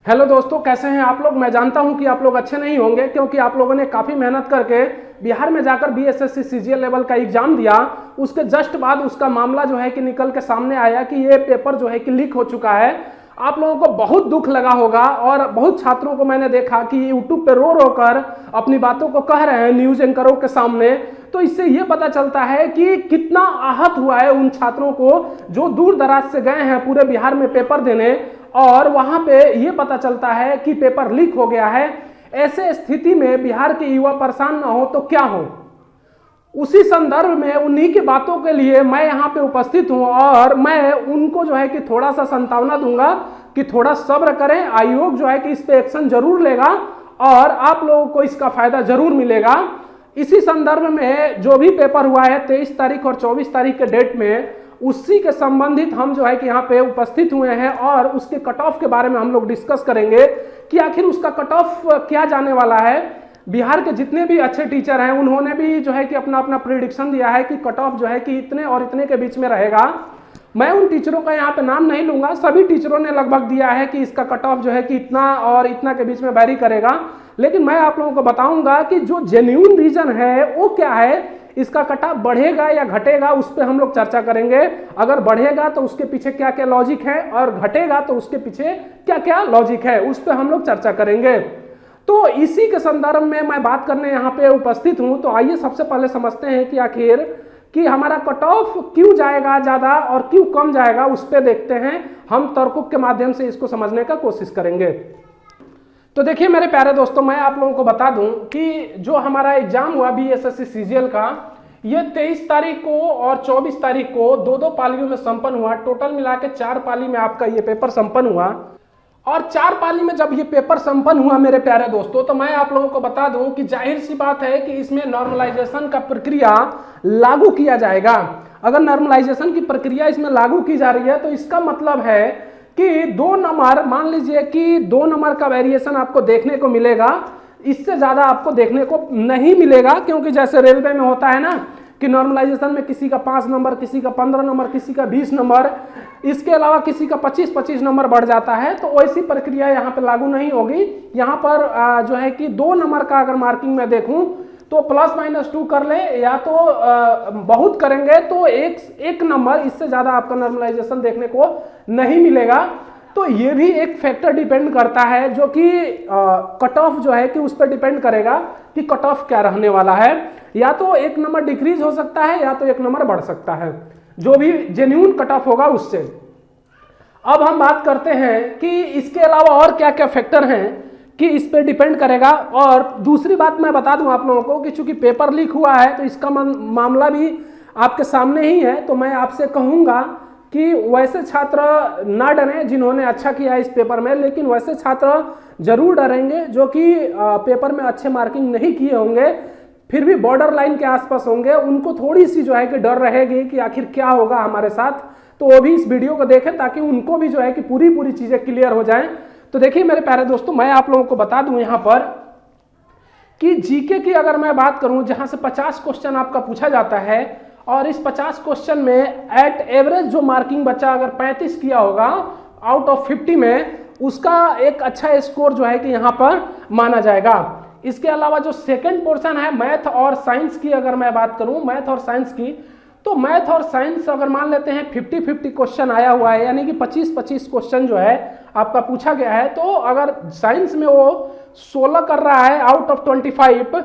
Hello दोस्तों, कैसे हैं आप लोग। मैं जानता हूं कि आप लोग अच्छे नहीं होंगे क्योंकि आप लोगों ने काफ़ी मेहनत करके बिहार में जाकर बीएसएससी सीजीएल लेवल का एग्जाम दिया। उसके जस्ट बाद उसका मामला जो है कि निकल के सामने आया कि ये पेपर जो है कि लीक हो चुका है। आप लोगों को बहुत दुख लगा होगा और बहुत छात्रों को मैंने देखा कि यूट्यूब पे रो रो कर अपनी बातों को कह रहे हैं न्यूज एंकरों के सामने। तो इससे ये पता चलता है कि कितना आहत हुआ है उन छात्रों को जो दूर दराज से गए हैं पूरे बिहार में पेपर देने, और वहां पे ये पता चलता है कि पेपर लीक हो गया है। ऐसे स्थिति में बिहार के युवा परेशान ना हो तो क्या हो। उसी संदर्भ में उन्हीं की बातों के लिए मैं यहाँ पे उपस्थित हूँ और मैं उनको जो है कि थोड़ा सा संतावना दूंगा कि थोड़ा सब्र करें। आयोग जो है कि इस पे एक्शन जरूर लेगा और आप लोगों को इसका फायदा जरूर मिलेगा। इसी संदर्भ में जो भी पेपर हुआ है 23 तारीख और 24 तारीख के डेट में, उसी के संबंधित हम जो है कि यहाँ पे उपस्थित हुए हैं और उसके कट ऑफ के बारे में हम लोग डिस्कस करेंगे कि आखिर उसका कट ऑफ क्या जाने वाला है। बिहार के जितने भी अच्छे टीचर हैं उन्होंने भी जो है कि अपना अपना प्रिडिक्शन दिया है कि कट ऑफ जो है कि इतने और इतने के बीच में रहेगा। मैं उन टीचरों का यहाँ पे नाम नहीं लूंगा, सभी टीचरों ने लगभग दिया है कि इसका कट ऑफ जो है कि इतना और इतना के बीच में वैरी करेगा। लेकिन मैं आप लोगों को बताऊंगा कि जो जेन्युइन रीजन है वो क्या है, इसका कट ऑफ बढ़ेगा या घटेगा, उस पर हम लोग चर्चा करेंगे। अगर बढ़ेगा तो उसके पीछे क्या क्या लॉजिक है और घटेगा तो उसके पीछे क्या क्या लॉजिक है, उस पर हम लोग चर्चा करेंगे। तो इसी के संदर्भ में मैं बात करने यहाँ पे उपस्थित हूँ। तो आइए सबसे पहले समझते हैं कि आखिर कि हमारा कट ऑफ क्यों जाएगा ज़्यादा और क्यों कम जाएगा, उस पर देखते हैं। हम तर्कों के माध्यम से इसको समझने का कोशिश करेंगे। तो देखिए मेरे प्यारे दोस्तों, मैं आप लोगों को बता दूं कि जो हमारा एग्जाम हुआ बीएसएससी सीजीएल का, ये 23 तारीख को और 24 तारीख को दो पालियों में संपन्न हुआ। टोटल मिला के 4 पाली में आपका ये पेपर संपन्न हुआ। और 4 पाली में जब ये पेपर संपन्न हुआ मेरे प्यारे दोस्तों, तो मैं आप लोगों को बता दूं कि जाहिर सी बात है कि इसमें नॉर्मलाइजेशन का प्रक्रिया लागू किया जाएगा। अगर नॉर्मलाइजेशन की प्रक्रिया इसमें लागू की जा रही है तो इसका मतलब है कि 2 नंबर, मान लीजिए कि 2 नंबर का वेरिएशन आपको देखने को मिलेगा, इससे ज़्यादा आपको देखने को नहीं मिलेगा। क्योंकि जैसे रेलवे में होता है ना कि नॉर्मलाइजेशन में किसी का 5 नंबर, किसी का 15 नंबर, किसी का 20 नंबर, इसके अलावा किसी का 25-25 नंबर बढ़ जाता है। तो वैसी प्रक्रिया यहाँ पर लागू नहीं होगी। यहाँ पर जो है कि 2 नंबर का अगर मार्किंग में देखूँ तो ±2 कर ले या तो बहुत करेंगे तो एक नंबर, इससे ज़्यादा आपका नॉर्मलाइजेशन देखने को नहीं मिलेगा। तो ये भी एक फैक्टर डिपेंड करता है जो कि कट ऑफ जो है कि उस पर डिपेंड करेगा कि कट ऑफ क्या रहने वाला है। या तो 1 नंबर डिक्रीज हो सकता है या तो 1 नंबर बढ़ सकता है, जो भी जेन्युइन कट ऑफ होगा उससे। अब हम बात करते हैं कि इसके अलावा और क्या क्या फैक्टर हैं कि इस पे डिपेंड करेगा। और दूसरी बात मैं बता दूं आप लोगों को कि चूंकि पेपर लीक हुआ है तो इसका मामला भी आपके सामने ही है। तो मैं आपसे कहूंगा कि वैसे छात्र ना डरें जिन्होंने अच्छा किया है इस पेपर में, लेकिन वैसे छात्र जरूर डरेंगे जो कि पेपर में अच्छे मार्किंग नहीं किए होंगे, फिर भी बॉर्डर लाइन के आसपास होंगे। उनको थोड़ी सी जो है कि डर रहेगी कि आखिर क्या होगा हमारे साथ। तो वो भी इस वीडियो को देखें ताकि उनको भी जो है कि पूरी चीज़ें क्लियर हो जाएं। तो देखिए मेरे प्यारे दोस्तों, मैं आप लोगों को बता दूं यहाँ पर कि जीके की अगर मैं बात करूं, जहां से 50 क्वेश्चन आपका पूछा जाता है और इस 50 क्वेश्चन में एट एवरेज जो मार्किंग बच्चा अगर 35 किया होगा आउट ऑफ 50 में, उसका एक अच्छा स्कोर जो है कि यहाँ पर माना जाएगा। इसके अलावा जो सेकेंड पोर्शन है मैथ और साइंस की, अगर मैं बात करूं मैथ और साइंस की, तो मैथ और साइंस अगर मान लेते हैं 50-50 क्वेश्चन आया हुआ है, यानी कि 25-25 क्वेश्चन जो है आपका पूछा गया है। तो अगर साइंस में वो 16 कर रहा है आउट ऑफ 25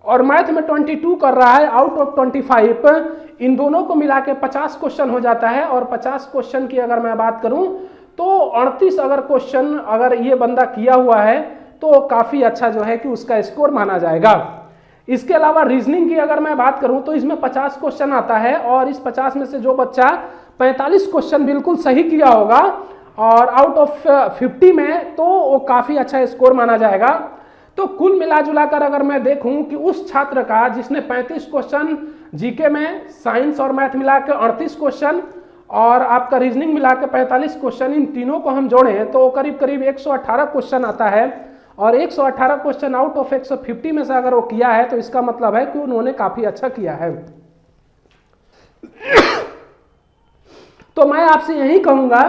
और मैथ में 22 कर रहा है आउट ऑफ 25, इन दोनों को मिला के 50 क्वेश्चन हो जाता है। और 50 क्वेश्चन की अगर मैं बात करूं तो 38 अगर क्वेश्चन अगर ये बंदा किया हुआ है तो काफ़ी अच्छा जो है कि उसका स्कोर माना जाएगा। इसके अलावा रीजनिंग की अगर मैं बात करूं तो इसमें 50 क्वेश्चन आता है और इस 50 में से जो बच्चा 45 क्वेश्चन बिल्कुल सही किया होगा और आउट ऑफ 50 में, तो वो काफ़ी अच्छा स्कोर माना जाएगा। तो कुल मिला जुला कर अगर मैं देखूं कि उस छात्र का जिसने 35 क्वेश्चन जीके में, साइंस और मैथ मिला के 38 क्वेश्चन और आपका रीजनिंग मिला के 45 क्वेश्चन, इन तीनों को हम जोड़ें तो करीब करीब 118 क्वेश्चन आता है। और 118 क्वेश्चन आउट ऑफ 150 में से अगर वो किया है तो इसका मतलब है कि उन्होंने काफी अच्छा किया है। तो मैं आपसे यही कहूंगा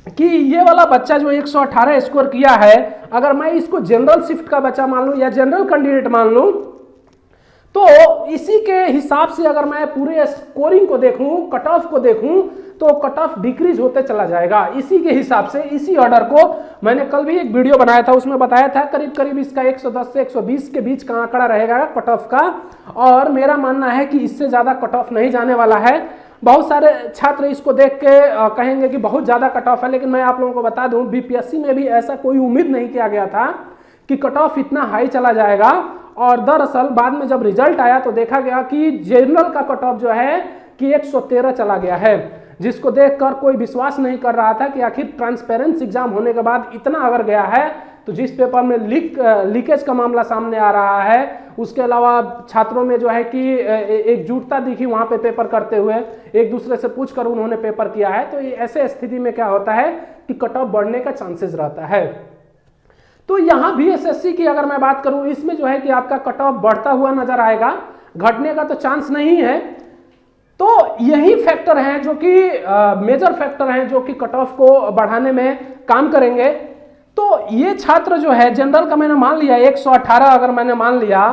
कि ये वाला बच्चा जो 118 स्कोर किया है, अगर मैं इसको जनरल शिफ्ट का बच्चा मान लूं या जनरल कैंडिडेट मान लूं, तो इसी के हिसाब से अगर मैं पूरे स्कोरिंग को देखूं, कट ऑफ को देखूं, तो कट ऑफ डिक्रीज होते चला जाएगा। इसी के हिसाब से, इसी ऑर्डर को मैंने कल भी एक वीडियो बनाया था, उसमें बताया था करीब करीब इसका 110 से 120 के बीच का आंकड़ा रहेगा कट ऑफ का, और मेरा मानना है कि इससे ज्यादा कट ऑफ नहीं जाने वाला है। बहुत सारे छात्र इसको देख के कहेंगे कि बहुत ज्यादा कट ऑफ है, लेकिन मैं आप लोगों को बता दूं बीपीएससी में भी ऐसा कोई उम्मीद नहीं किया गया था कि कट ऑफ इतना हाई चला जाएगा। और दरअसल बाद में जब रिजल्ट आया तो देखा गया कि जनरल का कट ऑफ जो है कि 113 चला गया है, जिसको देखकर कोई विश्वास नहीं कर रहा था कि आखिर ट्रांसपेरेंसी एग्जाम होने के बाद इतना अगर गया है, तो जिस पेपर में लीकेज का मामला सामने आ रहा है, उसके अलावा छात्रों में जो है कि एकजुटता दिखी वहां पे पेपर करते हुए, एक दूसरे से पूछकर उन्होंने पेपर किया है, तो ऐसे स्थिति में क्या होता है कि कट ऑफ बढ़ने का चांसेस रहता है। तो यहाँ भी एसएससी की अगर मैं बात करूं, इसमें जो है कि आपका कट ऑफ बढ़ता हुआ नजर आएगा, घटने का तो चांस नहीं है। तो यही फैक्टर हैं जो कि मेजर फैक्टर हैं जो कि कट ऑफ को बढ़ाने में काम करेंगे। तो ये छात्र जो है जनरल का मैंने मान लिया 118 अगर मैंने मान लिया,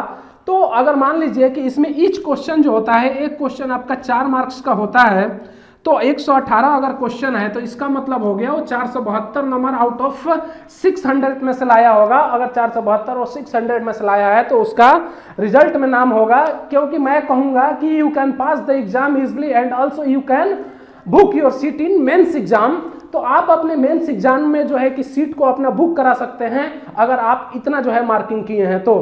तो अगर मान लीजिए कि इसमें ईच क्वेश्चन जो होता है, एक क्वेश्चन आपका 4 मार्क्स का होता है, तो 118 अगर क्वेश्चन है तो इसका मतलब हो गया वो 472 नंबर आउट ऑफ 600 में से लाया होगा। अगर 472 और 600 में से लाया है तो उसका रिजल्ट में नाम होगा, क्योंकि मैं कहूंगा कि you can pass the exam easily and also you can book your seat in mains exam. तो आप अपने मेंस एग्जाम में जो है कि सीट को अपना बुक करा सकते हैं अगर आप इतना जो है मार्किंग किए हैं। तो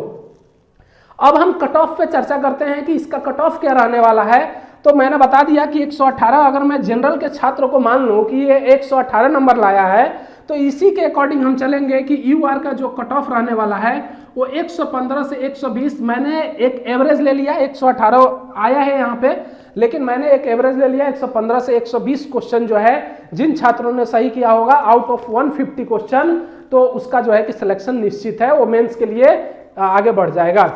अब हम कट ऑफ पे चर्चा करते हैं कि इसका कट ऑफ क्या रहने वाला है। तो मैंने बता दिया कि 118 अगर मैं जनरल के छात्र को मान लूं कि ये 118 नंबर लाया है, तो इसी के अकॉर्डिंग हम चलेंगे कि यूआर का जो कट ऑफ रहने वाला है वो 115 से 120। मैंने एक एवरेज ले लिया, 118 आया है यहाँ पे, लेकिन मैंने एक एवरेज ले लिया 115 से 120 क्वेश्चन जो है जिन छात्रों ने सही किया होगा आउट ऑफ 150 क्वेश्चन, तो उसका जो है कि सिलेक्शन निश्चित है, वो मेंस के लिए आगे बढ़ जाएगा।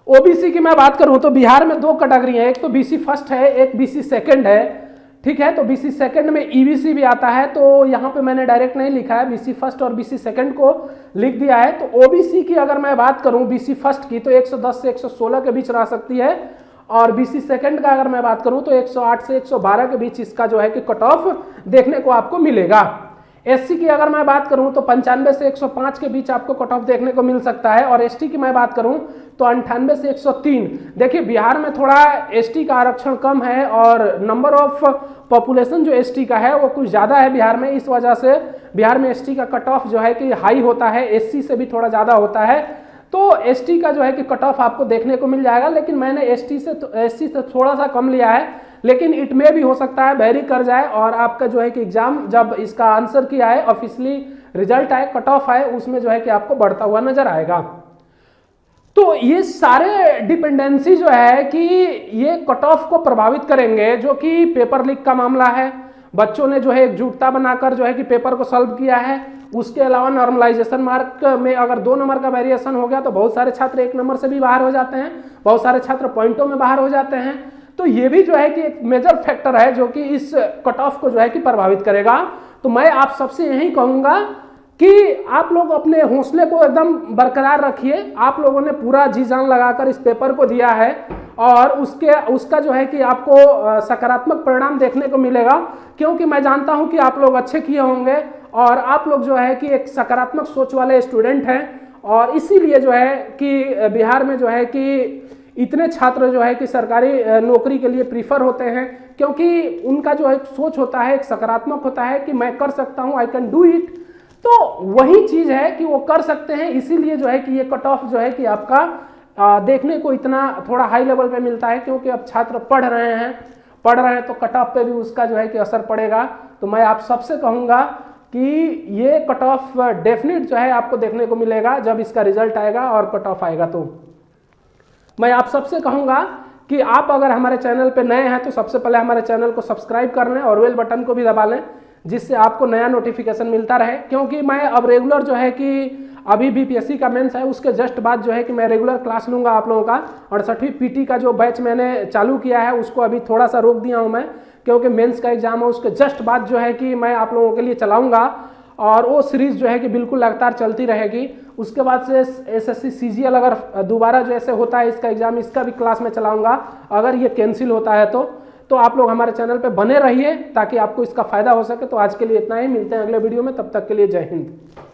ओबीसी की मैं बात करूं तो बिहार में 2 कैटेगरी है, एक तो बीसी फर्स्ट है, एक बीसी सेकंड है, ठीक है। तो बीसी सेकंड में ईबीसी भी आता है, तो यहाँ पे मैंने डायरेक्ट नहीं लिखा है, बीसी फर्स्ट और बीसी सेकंड को लिख दिया है। तो ओबीसी की अगर मैं बात करूं बीसी फर्स्ट की, तो 110 से 116 के बीच रह सकती है, और बीसी सेकंड का अगर मैं बात करूं तो 108 से 112 के बीच इसका जो है कि कट ऑफ देखने को आपको मिलेगा। एससी की अगर मैं बात करूं तो 95 से 105 के बीच आपको कट ऑफ देखने को मिल सकता है, और एसटी की मैं बात करूं तो 98 से 103। देखिए बिहार में थोड़ा एसटी का आरक्षण कम है और नंबर ऑफ पॉपुलेशन जो एसटी का है वो कुछ ज़्यादा है बिहार में, इस वजह से बिहार में एसटी का कट ऑफ जो है कि हाई होता है, एससी से भी थोड़ा ज़्यादा होता है। तो एसटी का जो है कि कट ऑफ आपको देखने को मिल जाएगा, लेकिन मैंने एससी से थोड़ा सा कम लिया है, लेकिन इट में भी हो सकता है वेरी कर जाए, और आपका जो है कि एग्जाम जब इसका आंसर किया है, ऑफिशियली रिजल्ट आए, कट ऑफ आए, उसमें जो है कि आपको बढ़ता हुआ नजर आएगा। तो ये सारे डिपेंडेंसी जो है कि ये कट ऑफ को प्रभावित करेंगे, जो कि पेपर लीक का मामला है, बच्चों ने जो है एकजुटता बनाकर जो है कि पेपर को सॉल्व किया है। उसके अलावा नॉर्मलाइजेशन मार्क में अगर 2 नंबर का वेरिएशन हो गया तो बहुत सारे छात्र 1 नंबर से भी बाहर हो जाते हैं, बहुत सारे छात्र पॉइंटों में बाहर हो जाते हैं। तो ये भी जो है कि एक मेजर फैक्टर है जो कि इस कट ऑफ को जो है कि प्रभावित करेगा। तो मैं आप सबसे यही कहूंगा कि आप लोग अपने हौसले को एकदम बरकरार रखिए। आप लोगों ने पूरा जी जान लगाकर इस पेपर को दिया है, और उसका जो है कि आपको सकारात्मक परिणाम देखने को मिलेगा, क्योंकि मैं जानता हूं कि आप लोग अच्छे किए होंगे और आप लोग जो है कि एक सकारात्मक सोच वाले स्टूडेंट हैं, और इसीलिए जो है कि बिहार में जो है कि इतने छात्र जो है कि सरकारी नौकरी के लिए प्रीफर होते हैं, क्योंकि उनका जो एक सोच होता है, एक सकारात्मक होता है कि मैं कर सकता हूं, आई कैन डू इट। तो वही चीज है कि वो कर सकते हैं, इसीलिए जो है कि ये कट ऑफ जो है कि आपका देखने को इतना थोड़ा हाई लेवल पे मिलता है, क्योंकि अब छात्र पढ़ रहे हैं तो कट ऑफ पे भी उसका जो है कि असर पड़ेगा। तो मैं आप सबसे कहूंगा कि ये कट ऑफ डेफिनेट जो है आपको देखने को मिलेगा जब इसका रिजल्ट आएगा और कट ऑफ आएगा। तो मैं आप सबसे कहूंगा कि आप अगर हमारे चैनल पे नए हैं तो सबसे पहले हमारे चैनल को सब्सक्राइब कर लें और बेल बटन को भी दबा लें, जिससे आपको नया नोटिफिकेशन मिलता रहे। क्योंकि मैं अब रेगुलर जो है कि अभी बीपीएससी का मेंस है, उसके जस्ट बाद जो है कि मैं रेगुलर क्लास लूंगा आप लोगों का। 68वीं पीटी का जो बैच मैंने चालू किया है उसको अभी थोड़ा सा रोक दिया हूं मैं, क्योंकि मेंस का एग्जाम है उसके जस्ट बाद जो है कि मैं आप लोगों के लिए चलाऊंगा, और वो सीरीज़ जो है कि बिल्कुल लगातार चलती रहेगी। उसके बाद से एसएससी सीजीएल अगर दोबारा जो ऐसे होता है इसका एग्जाम, इसका भी क्लास में चलाऊंगा। अगर ये कैंसिल होता है तो आप लोग हमारे चैनल पे बने रहिए ताकि आपको इसका फ़ायदा हो सके। तो आज के लिए इतना ही, मिलते हैं अगले वीडियो में, तब तक के लिए जय हिंद।